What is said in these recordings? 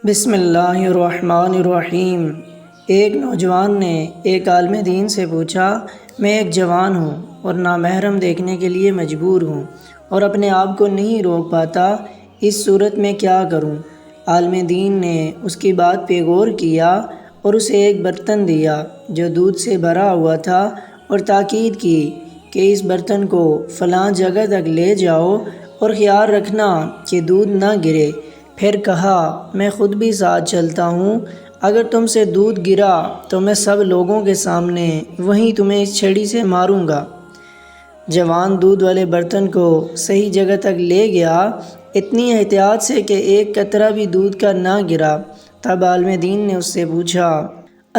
بسم اللہ الرحمن الرحیم۔ ایک نوجوان نے ایک عالم دین سے پوچھا، میں ایک جوان ہوں اور نامحرم دیکھنے کے لیے مجبور ہوں اور اپنے آپ کو نہیں روک پاتا، اس صورت میں کیا کروں؟ عالم دین نے اس کی بات پہ غور کیا اور اسے ایک برتن دیا جو دودھ سے بھرا ہوا تھا اور تاکید کی کہ اس برتن کو فلاں جگہ تک لے جاؤ اور خیال رکھنا کہ دودھ نہ گرے۔ پھر کہا، میں خود بھی ساتھ چلتا ہوں، اگر تم سے دودھ گرا تو میں سب لوگوں کے سامنے وہیں تمہیں اس چھڑی سے ماروں گا۔ جوان دودھ والے برتن کو صحیح جگہ تک لے گیا، اتنی احتیاط سے کہ ایک قطرہ بھی دودھ کا نہ گرا۔ تب عالم دین نے اس سے پوچھا،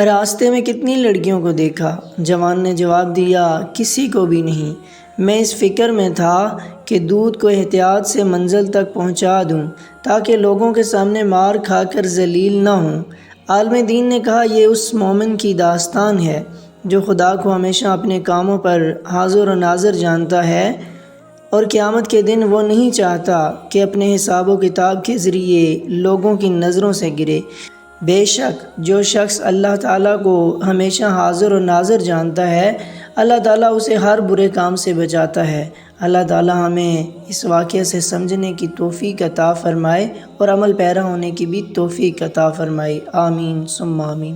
راستے میں کتنی لڑکیوں کو دیکھا؟ جوان نے جواب دیا، کسی کو بھی نہیں۔ میں اس فکر میں تھا کہ دودھ کو احتیاط سے منزل تک پہنچا دوں تاکہ لوگوں کے سامنے مار کھا کر ذلیل نہ ہوں۔ عالم دین نے کہا، یہ اس مومن کی داستان ہے جو خدا کو ہمیشہ اپنے کاموں پر حاضر و ناظر جانتا ہے اور قیامت کے دن وہ نہیں چاہتا کہ اپنے حساب و کتاب کے ذریعے لوگوں کی نظروں سے گرے۔ بے شک جو شخص اللہ تعالیٰ کو ہمیشہ حاضر و ناظر جانتا ہے، اللہ تعالیٰ اسے ہر برے کام سے بچاتا ہے۔ اللہ تعالیٰ ہمیں اس واقعے سے سمجھنے کی توفیق عطا فرمائے اور عمل پیرا ہونے کی بھی توفیق عطا فرمائے۔ آمین ثم آمین۔